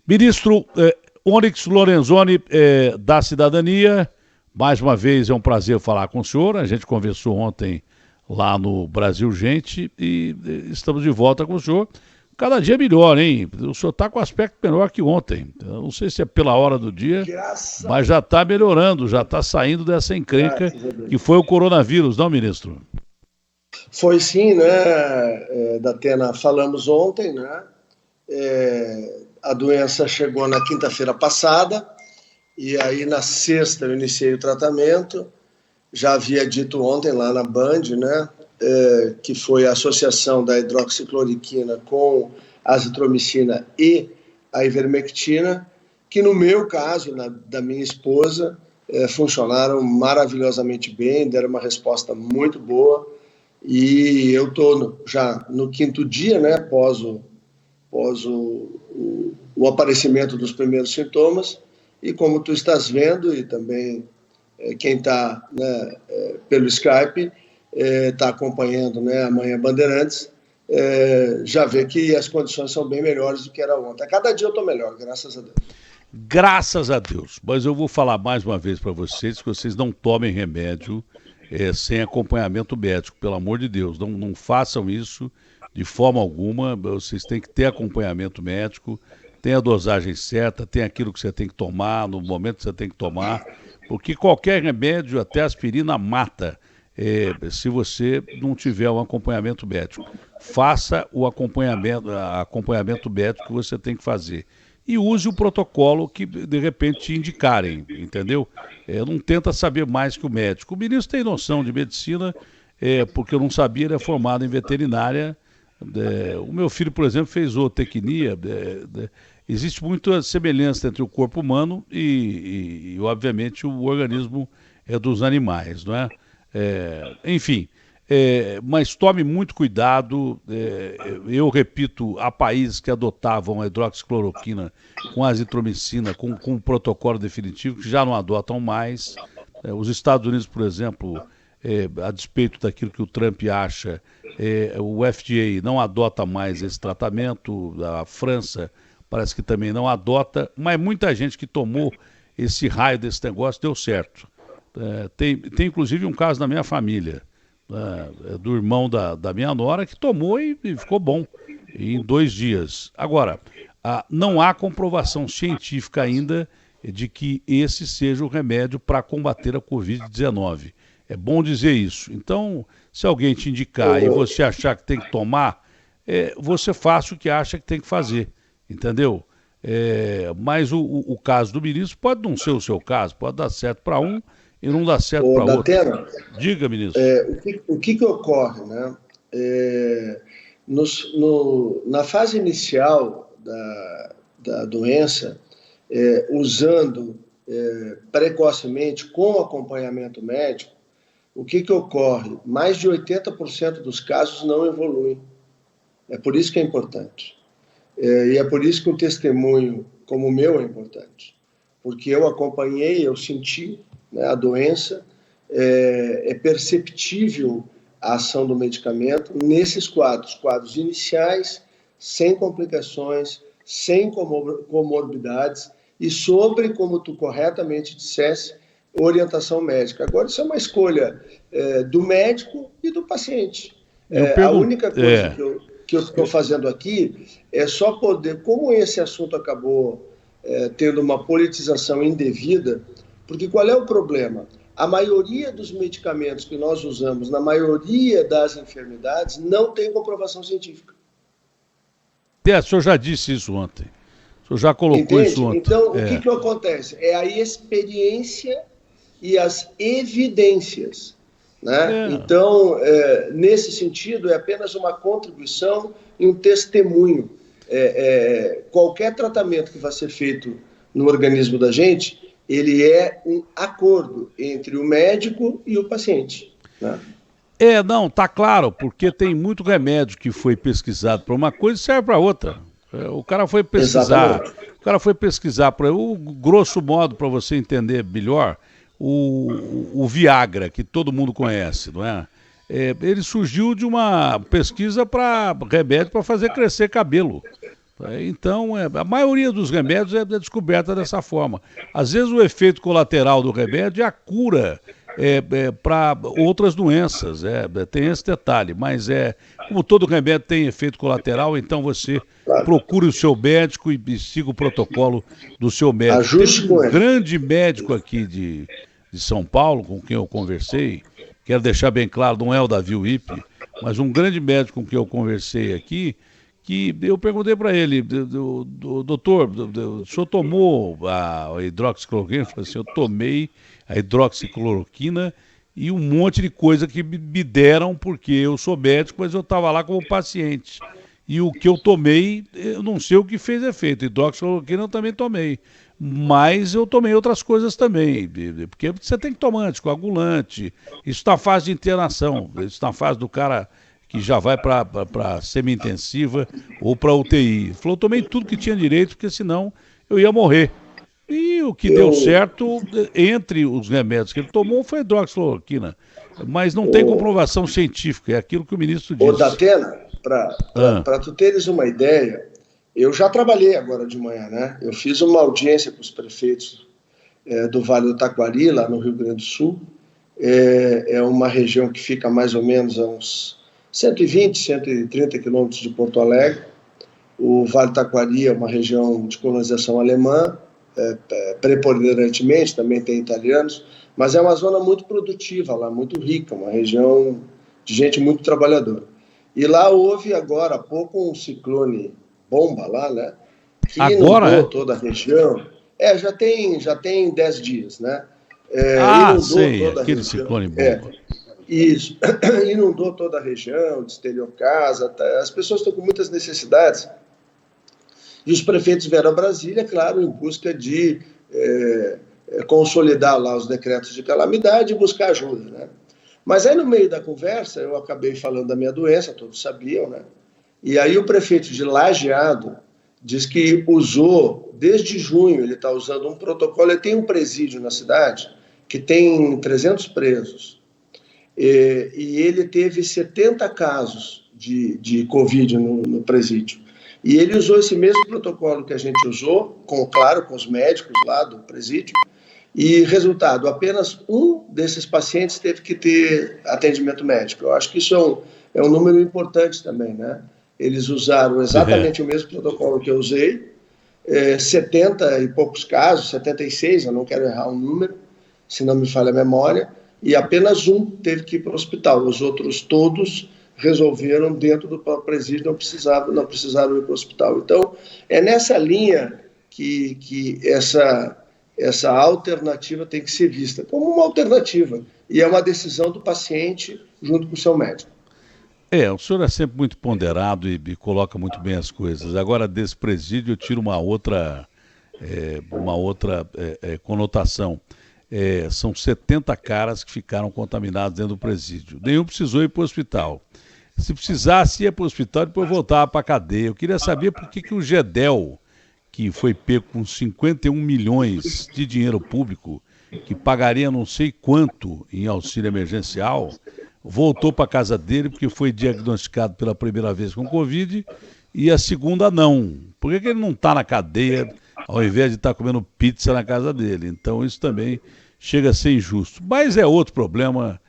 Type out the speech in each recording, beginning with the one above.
Ministro Onyx Lorenzoni, da Cidadania, mais uma vez é um prazer falar com o senhor. A gente conversou ontem lá no Brasil Gente e estamos de volta com o senhor. Cada dia melhor, hein? O senhor está com aspecto melhor que ontem. Eu não sei se é pela hora do dia, mas já está melhorando, já está saindo dessa encrenca que foi o coronavírus, não, ministro? Foi sim, né, Datena? Falamos ontem, né? A doença chegou na quinta-feira passada e aí na sexta eu iniciei o tratamento. Já havia dito ontem lá na Band, né, que foi a associação da hidroxicloroquina com a azitromicina e a ivermectina, que no meu caso, da minha esposa, funcionaram maravilhosamente bem, deram uma resposta muito boa e eu estou já no quinto dia, né, após o aparecimento dos primeiros sintomas, e como tu estás vendo, e também quem está, né, pelo Skype, está acompanhando, né, a Manhã Bandeirantes, já vê que as condições são bem melhores do que era ontem. A cada dia eu estou melhor, graças a Deus. Graças a Deus. Mas eu vou falar mais uma vez para vocês que vocês não tomem remédio sem acompanhamento médico, pelo amor de Deus. Não façam isso de forma alguma. Vocês têm que ter acompanhamento médico, tem a dosagem certa, tem aquilo que você tem que tomar, no momento que você tem que tomar, porque qualquer remédio, até aspirina, mata se você não tiver um acompanhamento médico. Faça o acompanhamento médico que você tem que fazer. E use o protocolo que, de repente, te indicarem, entendeu? Não tenta saber mais que o médico. O ministro tem noção de medicina, porque eu não sabia, ele é formado em veterinária. O meu filho, por exemplo, fez zootecnia. Existe muita semelhança entre o corpo humano e obviamente, o organismo dos animais, não é? Enfim, mas tome muito cuidado. Eu repito, há países que adotavam a hidroxicloroquina com a azitromicina, com um protocolo definitivo, que já não adotam mais. Os Estados Unidos, por exemplo, a despeito daquilo que o Trump acha, o FDA não adota mais esse tratamento, a França parece que também não adota, mas muita gente que tomou esse raio desse negócio deu certo. Tem inclusive um caso na minha família, do irmão da minha nora, que tomou e ficou bom em 2 dias. Agora, não há comprovação científica ainda de que esse seja o remédio para combater a Covid-19. É bom dizer isso. Então, se alguém te indicar e você achar que tem que tomar, você faça o que acha que tem que fazer, entendeu? Mas o caso do ministro pode não ser o seu caso, pode dar certo para um e não dar certo para outro. Diga, ministro. O que ocorre, né? Na fase inicial da doença, usando precocemente com acompanhamento médico, o que ocorre? Mais de 80% dos casos não evoluem. É por isso que é importante. E é por isso que um testemunho como o meu é importante. Porque eu acompanhei, eu senti, né, a doença, é perceptível a ação do medicamento nesses quadros iniciais, sem complicações, sem comorbidades e sobre, como tu corretamente dissesse, orientação médica. Agora, isso é uma escolha do médico e do paciente. A única coisa que eu estou fazendo aqui é só poder, como esse assunto acabou tendo uma politização indevida, porque qual é o problema? A maioria dos medicamentos que nós usamos, na maioria das enfermidades, não tem comprovação científica. O senhor já disse isso ontem. O senhor já colocou isso ontem. Então, o que acontece? É a experiência e as evidências, né? Então, nesse sentido, é apenas uma contribuição e um testemunho. Qualquer tratamento que vai ser feito no organismo da gente, ele é um acordo entre o médico e o paciente, né? Não, tá claro, porque tem muito remédio que foi pesquisado para uma coisa e serve para outra. O cara foi pesquisar, grosso modo, para você entender melhor, o Viagra, que todo mundo conhece, não é? Ele surgiu de uma pesquisa para remédio para fazer crescer cabelo. Então, a maioria dos remédios é descoberta dessa forma. Às vezes o efeito colateral do remédio é a cura para outras doenças, tem esse detalhe, mas como todo remédio tem efeito colateral, então você procure o seu médico e siga o protocolo do seu médico. Ajuste Tem um grande médico aqui de São Paulo, com quem eu conversei, quero deixar bem claro, não é o Davi Wippe, mas um grande médico com quem eu conversei aqui, que eu perguntei para ele, doutor, o senhor tomou a hidroxicloroquina? Ele falou assim, eu tomei a hidroxicloroquina e um monte de coisa que me deram, porque eu sou médico, mas eu estava lá como paciente. E o que eu tomei, eu não sei o que fez efeito. Hidroxicloroquina eu também tomei. Mas eu tomei outras coisas também, porque você tem que tomar anticoagulante, isso está na fase de internação, isso está na fase do cara que já vai para semi-intensiva ou para UTI. Ele falou, eu tomei tudo que tinha direito, porque senão eu ia morrer. E o que deu certo, entre os remédios que ele tomou, foi a hidroxicloroquina. Mas não tem comprovação científica, é aquilo que o ministro disse. Ô, Datena, para tu teres uma ideia, eu já trabalhei agora de manhã, né? Eu fiz uma audiência com os prefeitos do Vale do Taquari, lá no Rio Grande do Sul. É uma região que fica mais ou menos a uns 120, 130 quilômetros de Porto Alegre. O Vale do Taquari é uma região de colonização alemã, preponderantemente, também tem italianos, mas é uma zona muito produtiva lá, muito rica, uma região de gente muito trabalhadora. E lá houve agora há pouco um ciclone bomba lá, né? Que inundou toda a região. Já tem 10 dias, né? Sei, aquele ciclone bomba. Isso, inundou toda a região, destruiu casa, as pessoas estão com muitas necessidades. E os prefeitos vieram a Brasília, claro, em busca de consolidar lá os decretos de calamidade e buscar ajuda, né? Mas aí no meio da conversa, eu acabei falando da minha doença, todos sabiam, né? E aí o prefeito de Lajeado diz que usou, desde junho, ele está usando um protocolo, ele tem um presídio na cidade que tem 300 presos, e ele teve 70 casos de Covid no presídio. E ele usou esse mesmo protocolo que a gente usou, claro, com os médicos lá do presídio, e resultado, apenas um desses pacientes teve que ter atendimento médico. Eu acho que isso é um número importante também, né? Eles usaram exatamente o mesmo protocolo que eu usei, 70 e poucos casos, 76, eu não quero errar o número, se não me falha a memória, e apenas um teve que ir para o hospital. Os outros todos resolveram dentro do próprio presídio, não precisaram ir para o hospital. Então, é nessa linha que essa alternativa tem que ser vista como uma alternativa, e é uma decisão do paciente junto com o seu médico. O senhor é sempre muito ponderado e coloca muito bem as coisas. Agora, desse presídio, eu tiro uma outra conotação. São 70 caras que ficaram contaminados dentro do presídio. Nenhum precisou ir para o hospital. Se precisasse, ia para o hospital e depois voltava para a cadeia. Eu queria saber por que o GEDEL, que foi pego com 51 milhões de dinheiro público, que pagaria não sei quanto em auxílio emergencial, voltou para a casa dele porque foi diagnosticado pela primeira vez com Covid e a segunda não. Por que ele não está na cadeia ao invés de estar comendo pizza na casa dele? Então isso também chega a ser injusto. Mas é outro problema,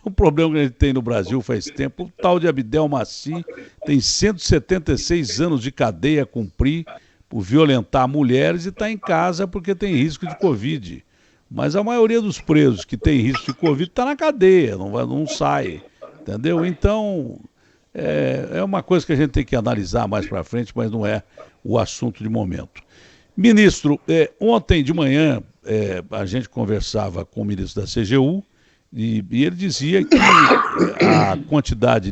um problema que a gente tem no Brasil faz tempo. O tal de Abdel Maci tem 176 anos de cadeia a cumprir por violentar mulheres e está em casa porque tem risco de Covid. Mas a maioria dos presos que tem risco de Covid está na cadeia, não sai, entendeu? Então, é uma coisa que a gente tem que analisar mais para frente, mas não é o assunto de momento. Ministro, ontem de manhã a gente conversava com o ministro da CGU e ele dizia que a quantidade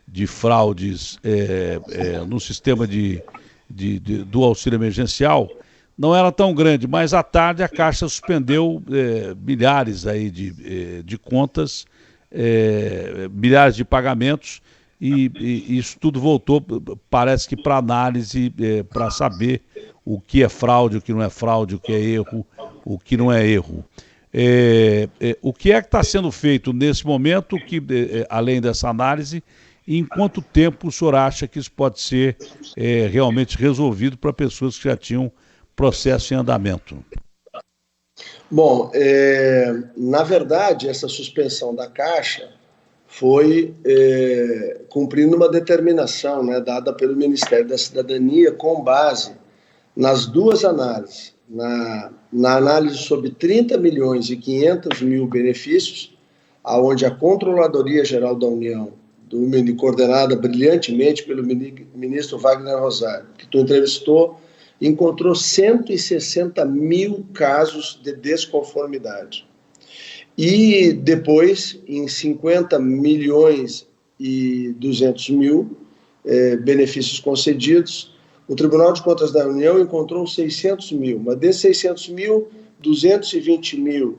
de fraudes no sistema do auxílio emergencial não era tão grande, mas à tarde a Caixa suspendeu milhares aí de contas, milhares de pagamentos, e isso tudo voltou, parece que para análise, para saber o que é fraude, o que não é fraude, o que é erro, o que não é erro. O que é que está sendo feito nesse momento, que além dessa análise, E em quanto tempo o senhor acha que isso pode ser realmente resolvido para pessoas que já tinham processo em andamento? Bom, na verdade, essa suspensão da Caixa foi cumprindo uma determinação, né, dada pelo Ministério da Cidadania com base nas duas análises. Na análise sobre 30 milhões e 500 mil benefícios, aonde a Controladoria Geral da União, coordenada brilhantemente pelo ministro Wagner Rosário, que tu entrevistou, encontrou 160 mil casos de desconformidade. E depois, em 50 milhões e 200 mil benefícios concedidos, o Tribunal de Contas da União encontrou 600 mil, mas desses 600 mil, 220 mil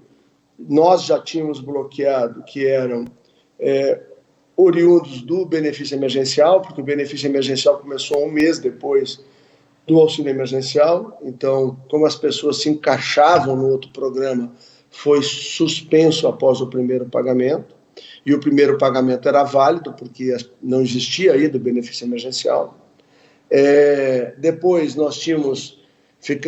nós já tínhamos bloqueado, que eram oriundos do benefício emergencial, porque o benefício emergencial começou um mês depois do auxílio emergencial. Então, como as pessoas se encaixavam no outro programa, foi suspenso após o primeiro pagamento, e o primeiro pagamento era válido, porque não existia ainda o benefício emergencial. Depois nós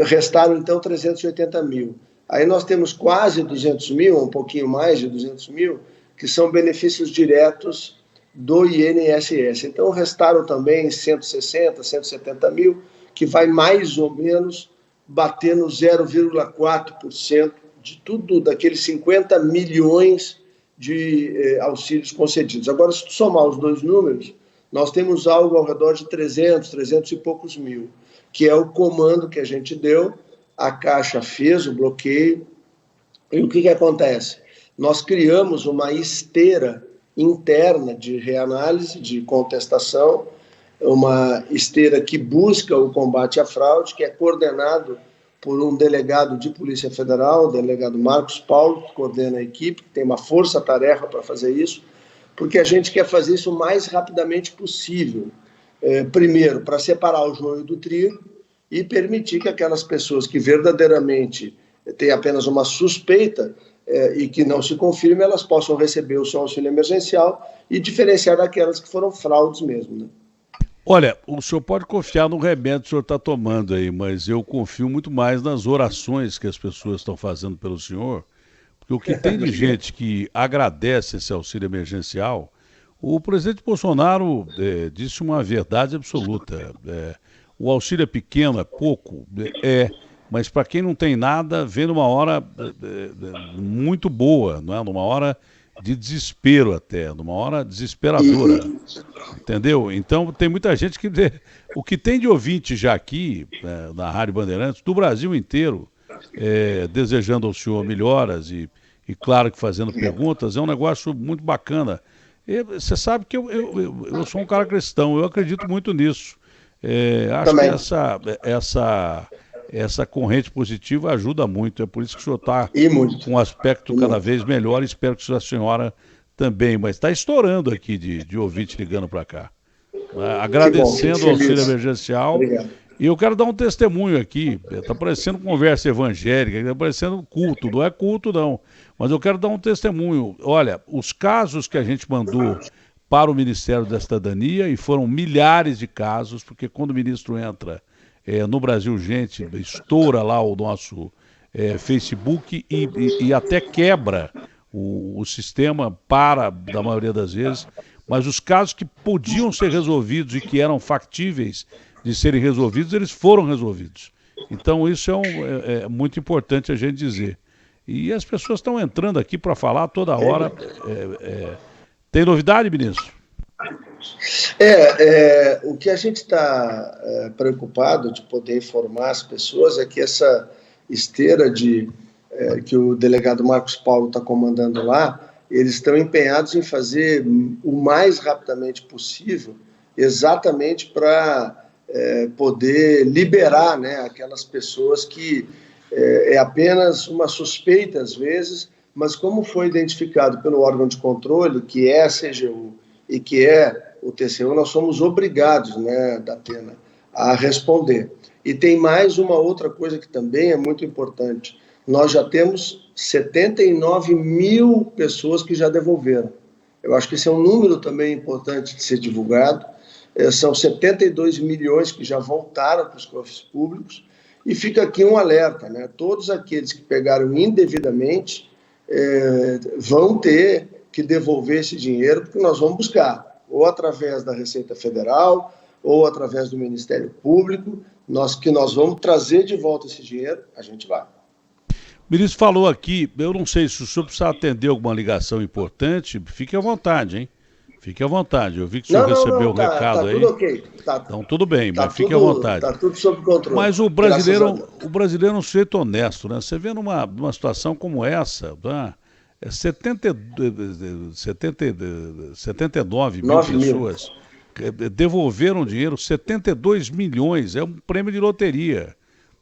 restaram então 380 mil. Aí nós temos quase 200 mil, um pouquinho mais de 200 mil, que são benefícios diretos do INSS. Então restaram também 160, 170 mil, que vai mais ou menos bater no 0,4% de tudo, daqueles 50 milhões de auxílios concedidos. Agora, se tu somar os dois números, nós temos algo ao redor de 300 e poucos mil, que é o comando que a gente deu. A Caixa fez o bloqueio. E o que acontece? Nós criamos uma esteira interna de reanálise, de contestação, uma esteira que busca o combate à fraude, que é coordenado por um delegado de Polícia Federal, o delegado Marcos Paulo, que coordena a equipe, que tem uma força-tarefa para fazer isso, porque a gente quer fazer isso o mais rapidamente possível. Primeiro, para separar o joio do trigo e permitir que aquelas pessoas que verdadeiramente têm apenas uma suspeita e que não se confirme, elas possam receber o seu auxílio emergencial e diferenciar daquelas que foram fraudes mesmo, né? Olha, o senhor pode confiar no remédio que o senhor está tomando aí, mas eu confio muito mais nas orações que as pessoas estão fazendo pelo senhor, porque o que tem de gente que agradece esse auxílio emergencial, o presidente Bolsonaro disse uma verdade absoluta. O auxílio é pequeno, é pouco, mas para quem não tem nada, vem numa hora muito boa, não é? Numa hora de desespero até, numa hora desesperadora, entendeu? Então tem muita gente que... O que tem de ouvinte já aqui, na Rádio Bandeirantes, do Brasil inteiro, desejando ao senhor melhoras e claro que fazendo perguntas, é um negócio muito bacana. Você sabe que eu sou um cara cristão, eu acredito muito nisso. Acho Também. que essa corrente positiva ajuda muito. É por isso que o senhor está com um aspecto cada vez melhor. Espero que a senhora também. Mas está estourando aqui de ouvinte ligando para cá. Agradecendo o auxílio emergencial. Obrigado. E eu quero dar um testemunho aqui. Está parecendo conversa evangélica, está parecendo culto. Não é culto, não. Mas eu quero dar um testemunho. Olha, os casos que a gente mandou para o Ministério da Cidadania, e foram milhares de casos, porque quando o ministro entra no Brasil, gente, estoura lá o nosso Facebook e até quebra o sistema, da maioria das vezes, mas os casos que podiam ser resolvidos e que eram factíveis de serem resolvidos, eles foram resolvidos. Então isso é muito importante a gente dizer. E as pessoas estão entrando aqui para falar toda hora. Tem novidade, ministro? O que a gente está preocupado de poder informar as pessoas é que essa esteira que o delegado Marcos Paulo está comandando lá, eles estão empenhados em fazer o mais rapidamente possível, exatamente para poder liberar, né, aquelas pessoas que é apenas uma suspeita às vezes, mas como foi identificado pelo órgão de controle, que é a CGU e que é o TCU, nós somos obrigados, né, Datena, a responder. E tem mais uma outra coisa que também é muito importante. Nós já temos 79 mil pessoas que já devolveram. Eu acho que esse é um número também importante de ser divulgado. São 72 milhões que já voltaram para os cofres públicos. E fica aqui um alerta, né? Todos aqueles que pegaram indevidamente vão ter que devolver esse dinheiro, porque nós vamos buscar, ou através da Receita Federal, ou através do Ministério Público, nós vamos trazer de volta esse dinheiro, a gente vai. O ministro falou aqui, eu não sei se o senhor precisa atender alguma ligação importante, fique à vontade, hein? Fique à vontade, eu vi que o senhor recebeu o recado aí. Tudo ok. Então tudo bem, mas fique à vontade. Está tudo sob controle. Mas o brasileiro é um sujeito honesto, né? Você vê numa situação como essa, tá? 79 mil pessoas devolveram dinheiro, 72 milhões, é um prêmio de loteria,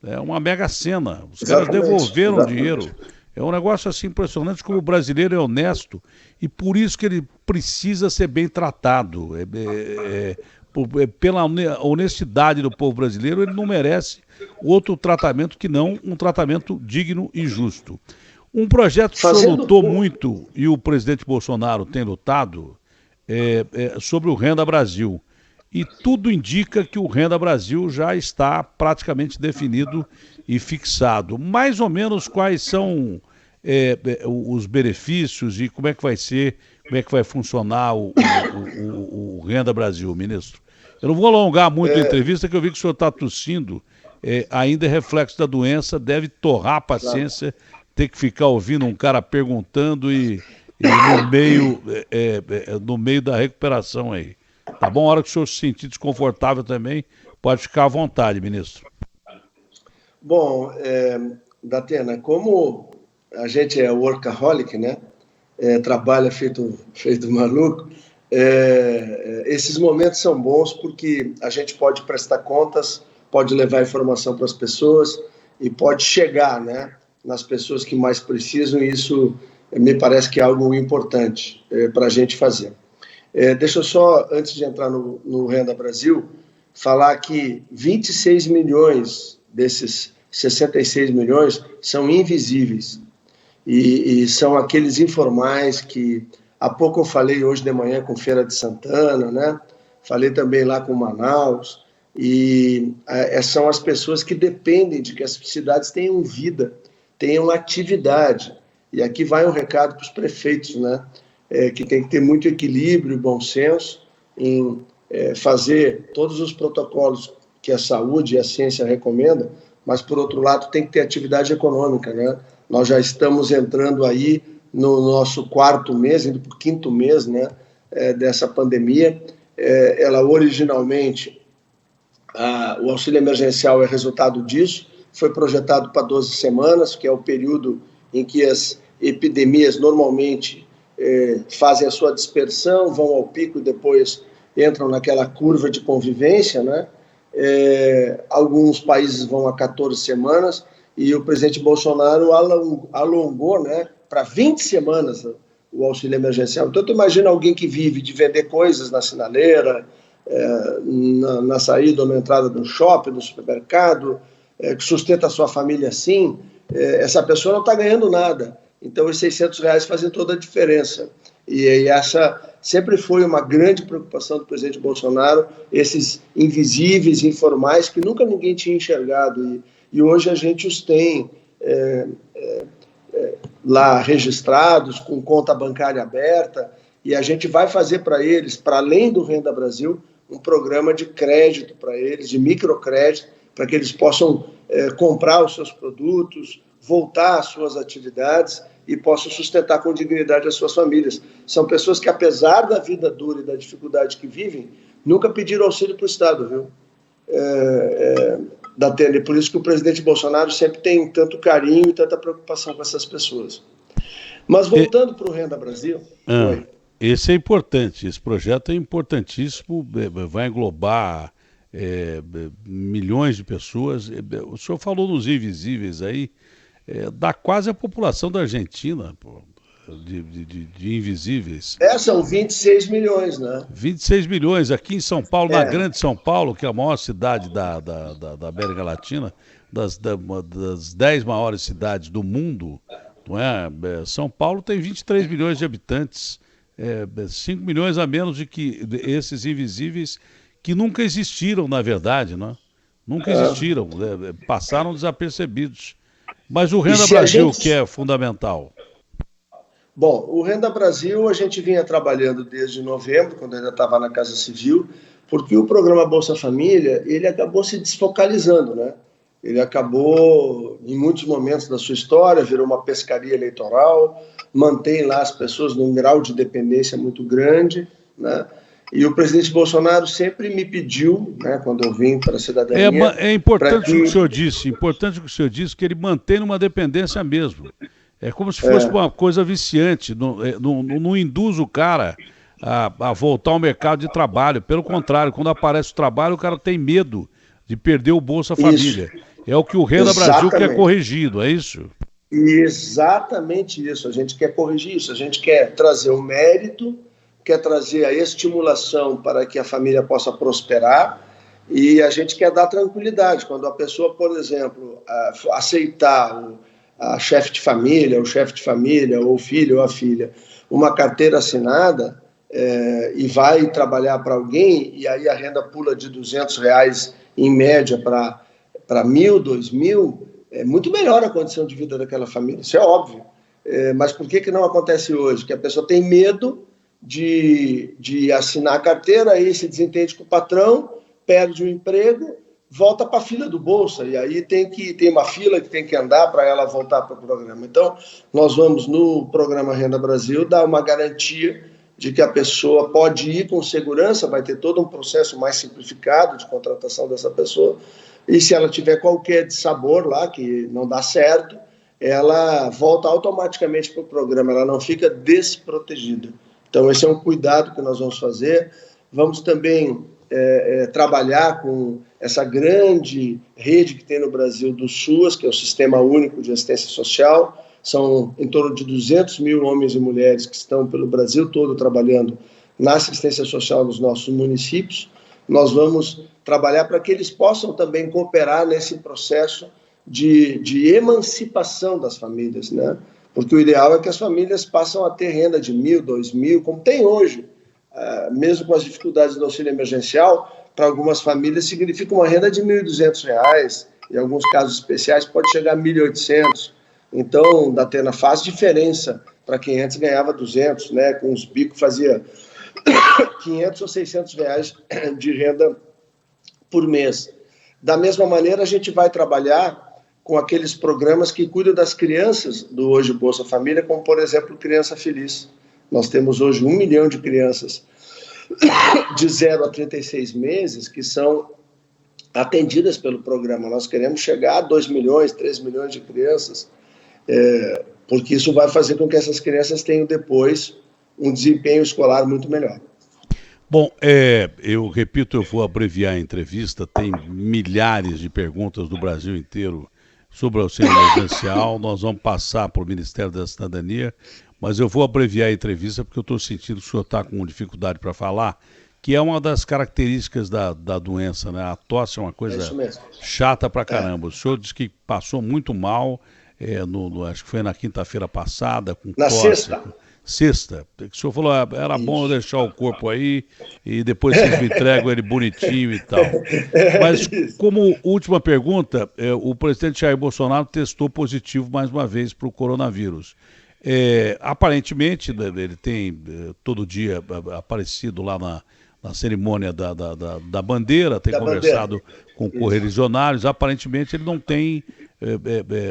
é uma mega sena, os caras devolveram dinheiro. É um negócio assim impressionante como o brasileiro é honesto e por isso que ele precisa ser bem tratado. Pela honestidade do povo brasileiro, ele não merece outro tratamento que não um tratamento digno e justo. Um projeto que o senhor lutou muito e o presidente Bolsonaro tem lutado sobre o Renda Brasil. E tudo indica que o Renda Brasil já está praticamente definido e fixado. Mais ou menos quais são os benefícios e como é que vai ser, como é que vai funcionar o Renda Brasil, ministro? Eu não vou alongar muito a entrevista, que eu vi que o senhor está tossindo, ainda é reflexo da doença, deve torrar a paciência, ter que ficar ouvindo um cara perguntando e no meio da recuperação aí. Tá bom? A hora que o senhor se sentir desconfortável também, pode ficar à vontade, ministro. Bom, Datena, como a gente é workaholic, né? Trabalha feito maluco, esses momentos são bons porque a gente pode prestar contas, pode levar informação para as pessoas e pode chegar, né, nas pessoas que mais precisam, e isso me parece que é algo importante para a gente fazer. Deixa eu só, antes de entrar no Renda Brasil, falar que 26 milhões desses 66 milhões são invisíveis e são aqueles informais que há pouco eu falei hoje de manhã com Feira de Santana, né? Falei também lá com Manaus, e são as pessoas que dependem de que as cidades tenham vida, tenham atividade. E aqui vai um recado para os prefeitos, né? Que tem que ter muito equilíbrio e bom senso em fazer todos os protocolos que a saúde e a ciência recomendam, mas, por outro lado, tem que ter atividade econômica, né? Nós já estamos entrando aí no nosso 4º mês, indo para o 5º mês, né, dessa pandemia. Ela originalmente, o auxílio emergencial é resultado disso, foi projetado para 12 semanas, que é o período em que as epidemias normalmente fazem a sua dispersão, vão ao pico e depois entram naquela curva de convivência, né? Alguns países vão a 14 semanas e o presidente Bolsonaro alongou, né, para 20 semanas o auxílio emergencial. Então, tu imagina alguém que vive de vender coisas na sinaleira, na saída ou na entrada do shopping, do supermercado, que sustenta a sua família assim, essa pessoa não está ganhando nada. Então, os R$600 fazem toda a diferença. E essa sempre foi uma grande preocupação do presidente Bolsonaro, esses invisíveis, informais, que nunca ninguém tinha enxergado. E hoje a gente os tem lá registrados, com conta bancária aberta, e a gente vai fazer para eles, para além do Renda Brasil, um programa de crédito para eles, de microcrédito, para que eles possam comprar os seus produtos, voltar às suas atividades e possam sustentar com dignidade as suas famílias. São pessoas que, apesar da vida dura e da dificuldade que vivem, nunca pediram auxílio para o Estado, viu? E por isso que o presidente Bolsonaro sempre tem tanto carinho e tanta preocupação com essas pessoas. Mas voltando para o Renda Brasil... Esse é importante, esse projeto é importantíssimo, vai englobar milhões de pessoas. O senhor falou nos invisíveis aí, dá quase a população da Argentina, pô, de invisíveis. São 26 milhões, né? 26 milhões aqui em São Paulo, na Grande São Paulo, que é a maior cidade da América Latina, das 10 maiores cidades do mundo, não é? São Paulo tem 23 milhões de habitantes. 5 milhões a menos de que esses invisíveis que nunca existiram, na verdade, né? Nunca existiram, passaram desapercebidos. Mas o Renda Brasil, que é fundamental. Bom, o Renda Brasil a gente vinha trabalhando desde novembro, quando ainda estava na Casa Civil, porque o programa Bolsa Família, ele acabou se desfocalizando, né? Ele acabou, em muitos momentos da sua história, virou uma pescaria eleitoral, mantém lá as pessoas num grau de dependência muito grande, né? E o presidente Bolsonaro sempre me pediu, né, quando eu vim para a cidadania... É importante o que o senhor disse, importante o que o senhor disse, que ele mantém uma dependência mesmo. É como se fosse uma coisa viciante, não induz o cara a voltar ao mercado de trabalho. Pelo contrário, quando aparece o trabalho, o cara tem medo de perder o Bolsa Família. Isso. É o que o Renda Brasil quer corrigir, não é isso? Exatamente isso, a gente quer corrigir isso, a gente quer trazer o mérito, quer trazer a estimulação para que a família possa prosperar e a gente quer dar tranquilidade. Quando a pessoa, por exemplo, aceitar a chefe de família, o chefe de família, ou o filho ou a filha, uma carteira assinada e vai trabalhar para alguém e aí a renda pula de R$200 em média para 1.000, 2.000, é muito melhor a condição de vida daquela família, isso é óbvio. Mas por que não acontece hoje? Que a pessoa tem medo de assinar a carteira, aí se desentende com o patrão, perde o emprego, volta para a fila do Bolsa, e aí tem uma fila que tem que andar para ela voltar para o programa. Então, nós vamos, no programa Renda Brasil, dar uma garantia de que a pessoa pode ir com segurança, vai ter todo um processo mais simplificado de contratação dessa pessoa, e se ela tiver qualquer dissabor lá, que não dá certo, ela volta automaticamente para o programa, ela não fica desprotegida. Então, esse é um cuidado que nós vamos fazer. Vamos também trabalhar com essa grande rede que tem no Brasil do SUAS, que é o Sistema Único de Assistência Social. São em torno de 200 mil homens e mulheres que estão pelo Brasil todo trabalhando na assistência social nos nossos municípios. Nós vamos trabalhar para que eles possam também cooperar nesse processo de emancipação das famílias, né? Porque o ideal é que as famílias passem a ter renda de 1.000, 2.000, como tem hoje. Mesmo com as dificuldades do auxílio emergencial, para algumas famílias significa uma renda de R$1.200, em alguns casos especiais pode chegar a 1.800. Então, Datena, faz diferença para quem antes ganhava 200, né? Com os bicos fazia 500 ou 600 reais de renda por mês. Da mesma maneira, a gente vai trabalhar com aqueles programas que cuidam das crianças do Hoje Bolsa Família, como, por exemplo, Criança Feliz. Nós temos hoje 1 milhão de crianças de 0 a 36 meses que são atendidas pelo programa. Nós queremos chegar a 2 milhões, 3 milhões de crianças, porque isso vai fazer com que essas crianças tenham depois um desempenho escolar muito melhor. Bom, eu repito, eu vou abreviar a entrevista, tem milhares de perguntas do Brasil inteiro sobre o auxílio emergencial, nós vamos passar para o Ministério da Cidadania, mas eu vou abreviar a entrevista porque eu estou sentindo que o senhor está com dificuldade para falar, que é uma das características da doença, né? A tosse é uma coisa chata pra caramba. O senhor disse que passou muito mal, acho que foi na quinta-feira passada, com tosse. Sexta. O senhor falou, era bom eu deixar o corpo aí e depois vocês me entregam ele bonitinho e tal. Mas como última pergunta, o presidente Jair Bolsonaro testou positivo mais uma vez para o coronavírus. Aparentemente, ele tem todo dia aparecido lá na cerimônia da bandeira, tem conversado com correligionários, aparentemente ele não tem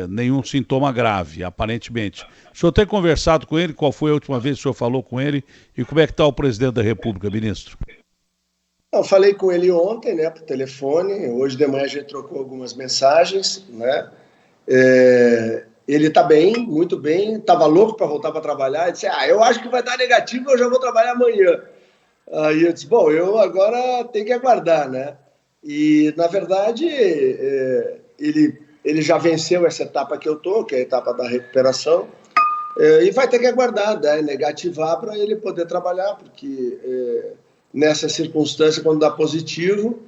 nenhum sintoma grave, aparentemente. O senhor tem conversado com ele? Qual foi a última vez que o senhor falou com ele? E como é que está o presidente da República, ministro? Eu falei com ele ontem, né, por telefone, hoje de manhã a gente trocou algumas mensagens, né? Ele está bem, muito bem, estava louco para voltar para trabalhar, ele disse, eu acho que vai dar negativo, eu já vou trabalhar amanhã. Aí eu disse, bom, eu agora tenho que aguardar, né? E, na verdade, ele já venceu essa etapa que eu estou, que é a etapa da recuperação, e vai ter que aguardar, né? Negativar para ele poder trabalhar, porque nessa circunstância, quando dá positivo,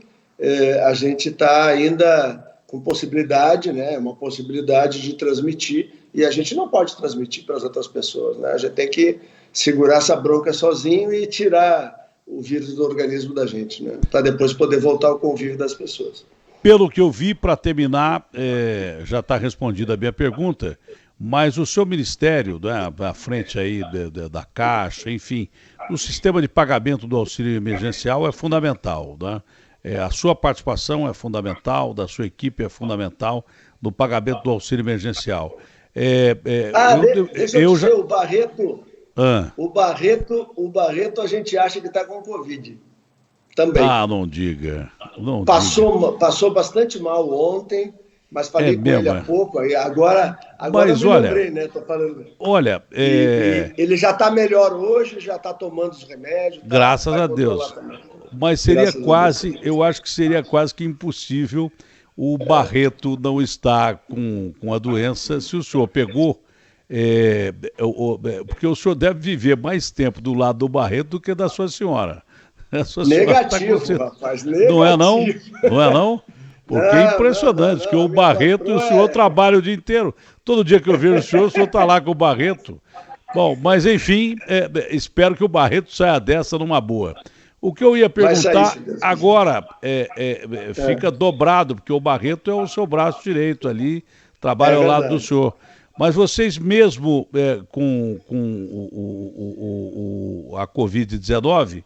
a gente está ainda com possibilidade, né? Uma possibilidade de transmitir, e a gente não pode transmitir para as outras pessoas, né? A gente tem que segurar essa bronca sozinho e tirar o vírus do organismo da gente, né? Para depois poder voltar ao convívio das pessoas. Pelo que eu vi, para terminar, já está respondida a minha pergunta, mas o seu ministério, né, à frente aí da Caixa, enfim, o sistema de pagamento do auxílio emergencial é fundamental, né? A sua participação é fundamental, da sua equipe é fundamental no pagamento do auxílio emergencial. Deixa eu dizer, o Barreto, Ah. o Barreto a gente acha que está com Covid também. Não diga. Passou bastante mal ontem, mas falei com ele há pouco, agora mas, eu me lembrei, né? Tô falando. Olha, e ele já está melhor hoje, já está tomando os remédios. Graças a Deus. Mas eu acho que seria quase que impossível o Barreto não estar com a doença se o senhor pegou. Porque o senhor deve viver mais tempo do lado do Barreto do que da sua senhora. Negativo, rapaz, negativo. Não é não? Não é não? Porque é impressionante que o Barreto, o senhor trabalha o dia inteiro. Todo dia que eu vejo o senhor está lá com o Barreto. Bom, mas enfim, espero que o Barreto saia dessa numa boa. O que eu ia perguntar agora fica dobrado, porque o Barreto é o seu braço direito ali, trabalha ao lado do senhor. Mas vocês mesmo com a Covid-19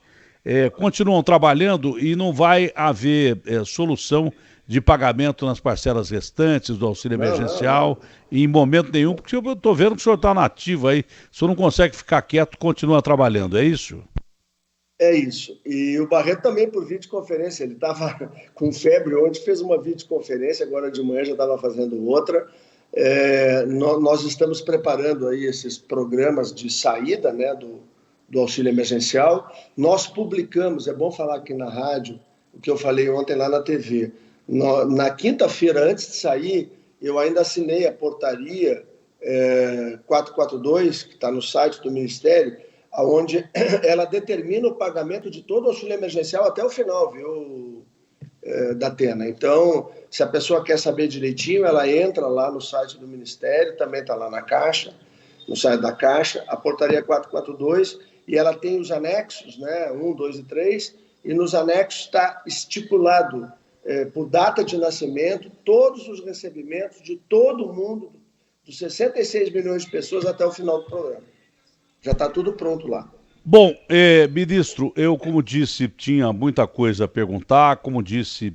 continuam trabalhando e não vai haver solução de pagamento nas parcelas restantes do auxílio emergencial em momento nenhum, porque eu estou vendo que o senhor está nativo aí, o senhor não consegue ficar quieto, continua trabalhando, é isso? É isso. E o Barreto também por videoconferência, ele estava com febre ontem, fez uma videoconferência, agora de manhã já estava fazendo outra. Nós estamos preparando aí esses programas de saída, né, do auxílio emergencial. Nós publicamos, é bom falar aqui na rádio, o que eu falei ontem lá na TV. Na quinta-feira, antes de sair, eu ainda assinei a portaria 442, que está no site do Ministério, onde ela determina o pagamento de todo o auxílio emergencial até o final, viu, Datena? Então, se a pessoa quer saber direitinho, ela entra lá no site do Ministério, também está lá na Caixa, no site da Caixa, a portaria 442, e ela tem os anexos, né, 1, 2 e 3, e nos anexos está estipulado, por data de nascimento, todos os recebimentos de todo mundo, dos 66 milhões de pessoas até o final do programa. Já está tudo pronto lá. Bom, ministro, eu, como disse, tinha muita coisa a perguntar. Como disse,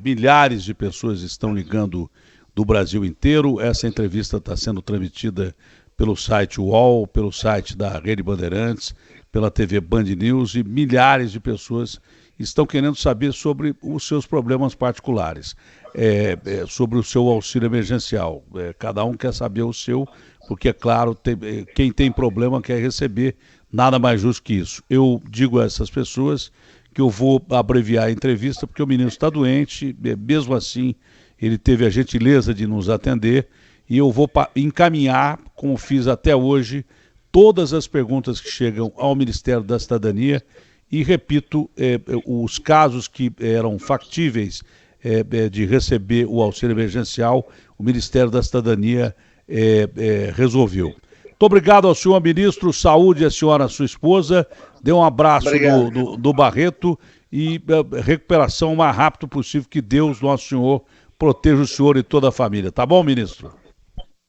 milhares de pessoas estão ligando do Brasil inteiro. Essa entrevista está sendo transmitida pelo site UOL, pelo site da Rede Bandeirantes, pela TV Band News, e milhares de pessoas estão querendo saber sobre os seus problemas particulares, sobre o seu auxílio emergencial. Cada um quer saber o seu, porque, é claro, quem tem problema quer receber, nada mais justo que isso. Eu digo a essas pessoas que eu vou abreviar a entrevista, porque o menino está doente, mesmo assim ele teve a gentileza de nos atender, e eu vou encaminhar, como fiz até hoje, todas as perguntas que chegam ao Ministério da Cidadania, e repito, os casos que eram factíveis de receber o auxílio emergencial, o Ministério da Cidadania resolveu. Muito obrigado ao senhor ministro, saúde à senhora, sua esposa, dê um abraço do Barreto e recuperação o mais rápido possível, que Deus, nosso Senhor, proteja o senhor e toda a família. Tá bom, ministro?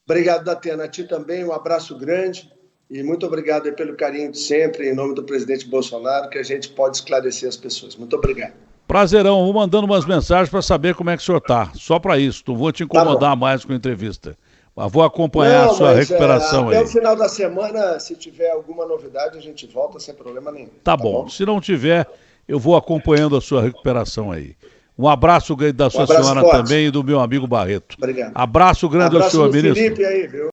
Obrigado, Datena. A ti também, um abraço grande. E muito obrigado pelo carinho de sempre, em nome do presidente Bolsonaro, que a gente pode esclarecer as pessoas. Muito obrigado. Prazerão, vou mandando umas mensagens para saber como é que o senhor está. Só para isso, não vou te incomodar mais com a entrevista. Mas vou acompanhar a sua recuperação aí. Até o final da semana, se tiver alguma novidade, a gente volta sem problema nenhum. Tá bom. Se não tiver, eu vou acompanhando a sua recuperação aí. Um abraço grande da sua senhora também e do meu amigo Barreto. Obrigado. Abraço grande ao senhor, ministro. Felipe aí, viu?